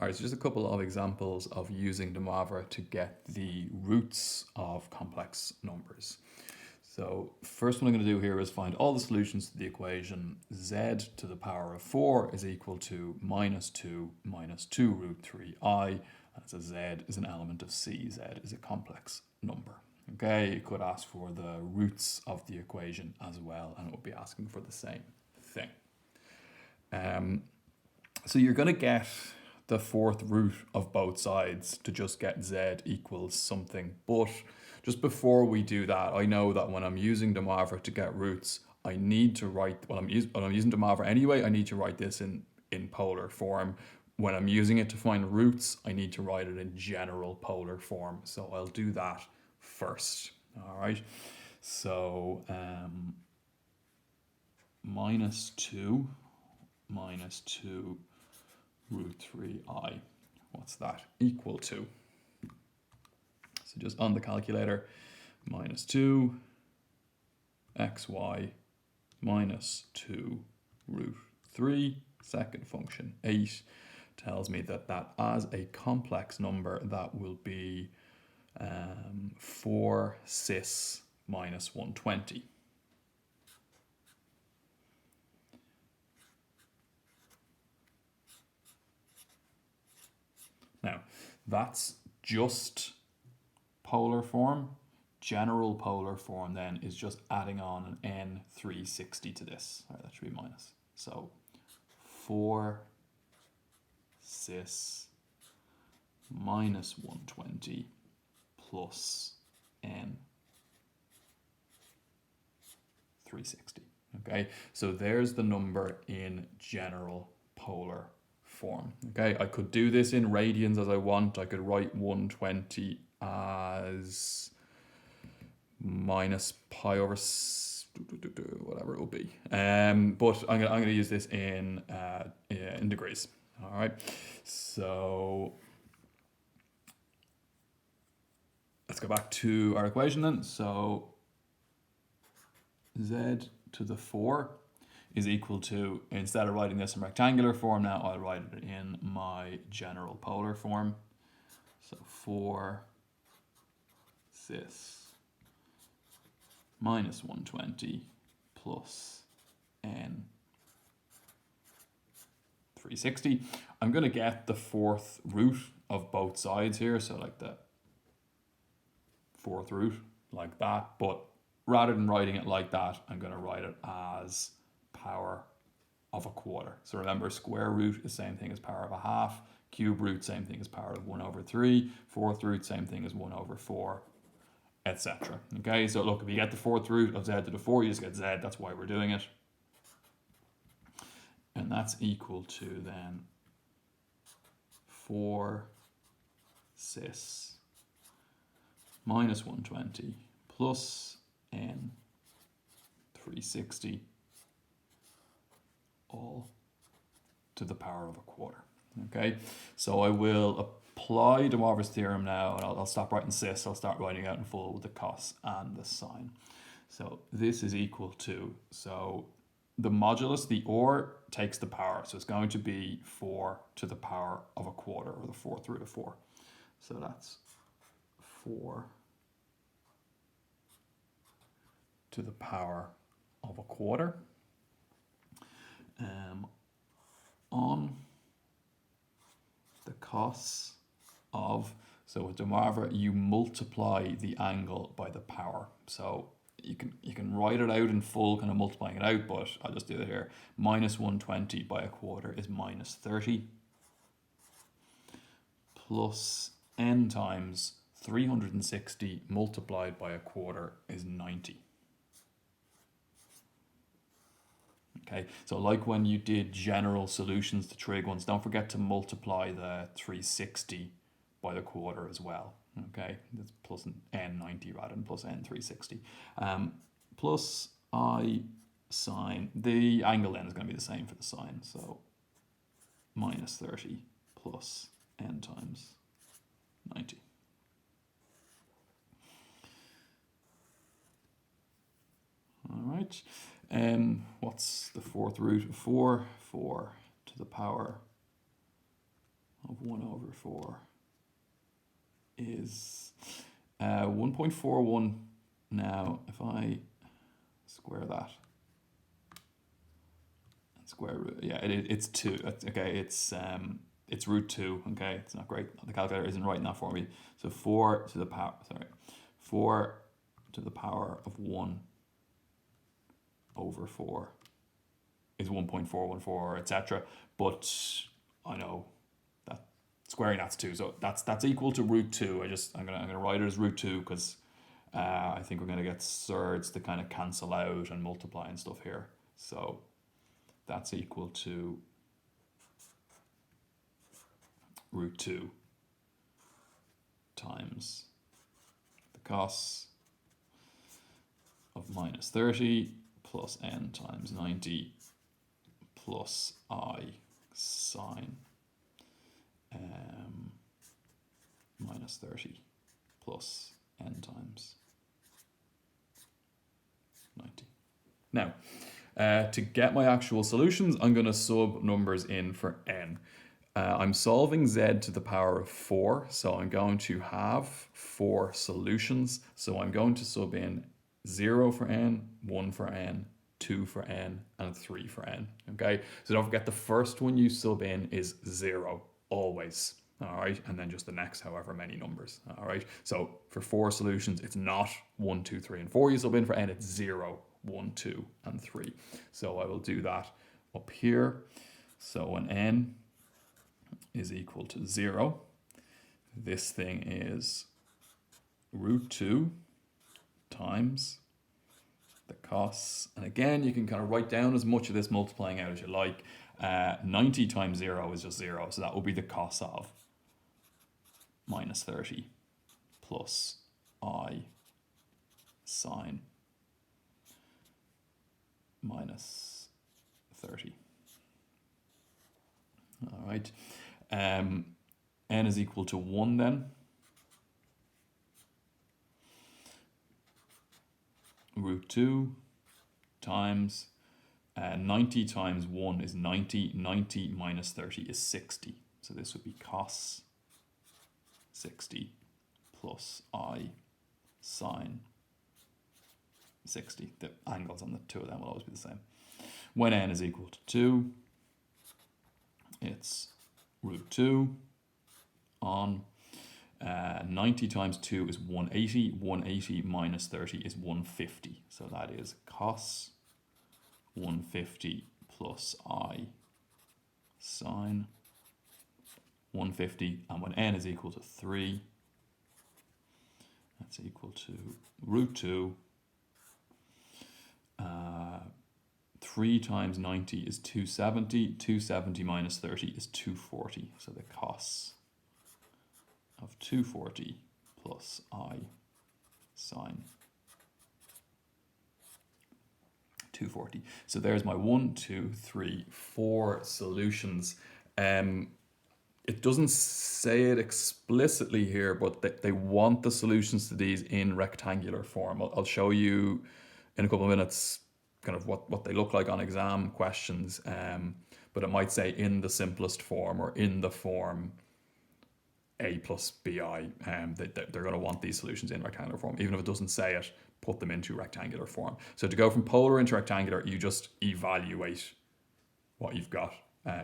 All right, so just a couple of examples of using Demoivre to get the roots of complex numbers. So first one I'm going to do here is find all the solutions to the equation z to the power of 4 is equal to minus 2 minus 2 root 3i. And so z is an element of c. Z is a complex number. Okay, you could ask for the roots of the equation as well, and it would be asking for the same thing. So you're going to get the fourth root of both sides to just get z equals something. But just before we do that, I know that when I'm using Demoivre to get roots, I need to write, when I'm using Demoivre anyway, I need to write this in polar form. When I'm using it to find roots, I need to write it in general polar form. So I'll do that first. All right. So minus 2 root 3i. What's that equal to? So just on the calculator, minus 2 xy minus 2 root 3, second function 8, tells me that as a complex number, that will be 4 cis minus 120. Now, that's just polar form. General polar form then is just adding on an n360 to this. All right, that should be minus. So 4 cis minus 120 plus n 360. Okay, so there's the number in general polar form. Okay, I could do this in radians as I want. I could write 120 as minus pi over whatever it will be. But I'm gonna use this in degrees. All right, so let's go back to our equation then. So z to the 4 is equal to, instead of writing this in rectangular form now, I'll write it in my general polar form. So 4 cis minus 120 plus n 360. I'm going to get the fourth root of both sides here, so like the fourth root like that, but rather than writing it like that, I'm going to write it as power of a quarter. So remember, square root is the same thing as power of a half, cube root same thing as power of 1 over 3, fourth root same thing as 1 over 4, etc. Okay, so look, if you get the fourth root of z to the 4, you just get z, that's why we're doing it. And that's equal to then 4 cis minus 120 plus n 360 all to the power of a quarter. Okay, so I will apply Demoivre's theorem now, and I'll stop writing cis. I'll start writing out in full with the cos and the sine. So this is equal to, so the modulus, the or takes the power, so it's going to be 4 to the power of a quarter, or the fourth root of 4. So that's 4 to the power of a quarter on the cos of, so with Demoivre you multiply the angle by the power. So you can write it out in full, kind of multiplying it out, but I'll just do it here. Minus 120 by a quarter is minus 30 plus n times 360 multiplied by a quarter is 90. Okay, so like when you did general solutions to trig ones, don't forget to multiply the 360 by the quarter as well. Okay, that's plus n90 rather than plus n360. Plus I sine, the angle then is going to be the same for the sine, so minus 30 plus n times 90. All right. What's the fourth root of 4? 4 to the power of 1/4 is 1.41. Now, if I square that, square root, yeah, it's 2. Okay, it's root 2. Okay, it's not great. The calculator isn't writing that for me. So 4 to the power of 1/4 is 1.414, etc. But I know that squaring that's 2, so that's equal to root 2. I'm gonna write it as root 2 because I think we're gonna get surds to kind of cancel out and multiply and stuff here. So that's equal to root 2 times the cos of minus 30 plus n times 90 plus I sine minus 30 plus n times 90. Now, to get my actual solutions, I'm going to sub numbers in for n. I'm solving z to the power of 4, so I'm going to have 4 solutions. So I'm going to sub in 0 for n, 1 for n, 2 for n, and 3 for n. Okay, so don't forget the first one you sub in is 0, always. All right, and then just the next however many numbers. All right, so for 4 solutions, it's not 1, 2, 3, and 4 you sub in. For n, it's 0, 1, 2, and 3. So I will do that up here. So when n is equal to 0, this thing is root 2 times the cos, and again you can kind of write down as much of this multiplying out as you like. 90 times 0 is just 0, so that will be the cos of minus 30 plus I sine minus 30. All right, n is equal to 1 then. Root 2 times 90 times 1 is 90. 90 minus 30 is 60. So this would be cos 60 plus I sine 60. The angles on the two of them will always be the same. When n is equal to 2, it's root 2 on 90 times 2 is 180. 180 minus 30 is 150. So that is cos 150 plus I sine 150. And when n is equal to 3, that's equal to root 2. 3 times 90 is 270. 270 minus 30 is 240. So the cos of 240 plus I sine 240. So there's my 1, 2, 3, 4 solutions. It doesn't say it explicitly here, but they want the solutions to these in rectangular form. I'll show you in a couple of minutes kind of what they look like on exam questions, but it might say in the simplest form or in the form a plus bi. They're going to want these solutions in rectangular form. Even if it doesn't say it, put them into rectangular form. So to go from polar into rectangular, you just evaluate what you've got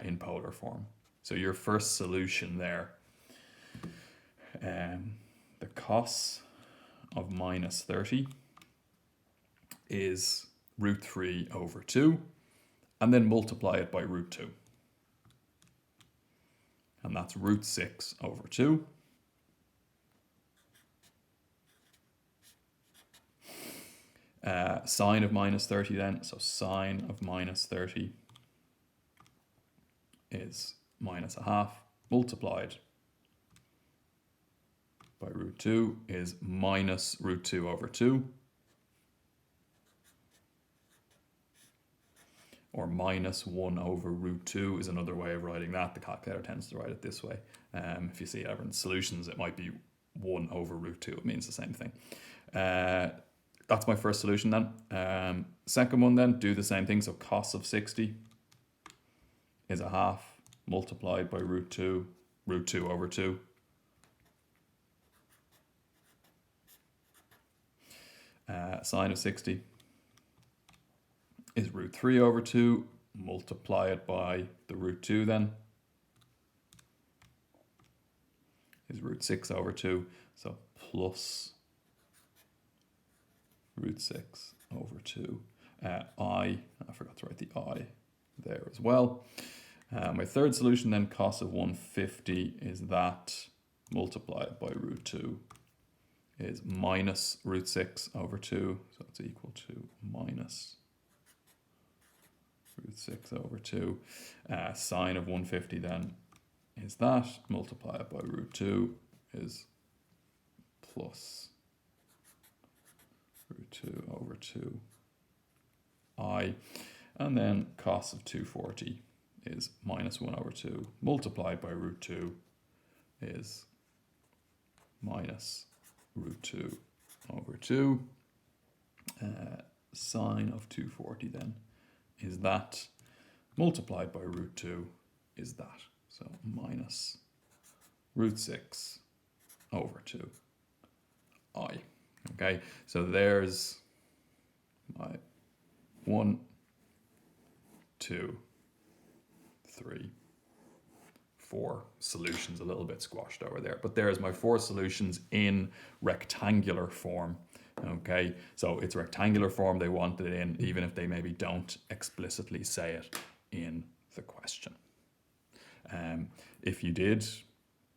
in polar form. So your first solution there, the cos of minus 30 is root 3 over 2, and then multiply it by root 2. And that's root 6 over 2. Sine of minus 30 then, so sine of minus 30 is minus a half, multiplied by root 2 is minus root 2 over 2. Or minus 1 over root 2 is another way of writing that. The calculator tends to write it this way. If you see ever in solutions, it might be 1 over root 2. It means the same thing. That's my first solution then. Second one then, do the same thing. So cos of 60 is a half multiplied by root 2 root 2 over 2. Sine of 60 is root 3 over 2. Multiply it by the root 2 then. Is root 6 over 2. So plus root 6 over 2. I forgot to write the I there as well. My third solution then, cos of 150, is that multiplied by root 2 is minus root 6 over 2. So it's equal to minus root 6 over 2. Sine of 150 then is that multiplied by root 2 is plus root 2 over 2 I. And then cos of 240 is minus 1 over 2 multiplied by root 2 is minus root 2 over 2. Sine of 240 then is that multiplied by root 2 is that. So minus root 6 over 2 I. Okay, so there's my 1, 2, 3, 4 solutions, a little bit squashed over there, but there's my 4 solutions in rectangular form. Okay, so it's rectangular form they want it in, even if they maybe don't explicitly say it in the question. If you did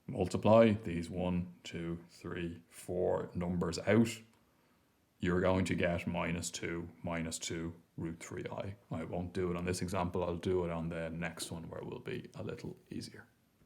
multiply these 1, 2, 3, 4 numbers out, you're going to get minus 2 root 3i. I won't do it on this example, I'll do it on the next one where it will be a little easier.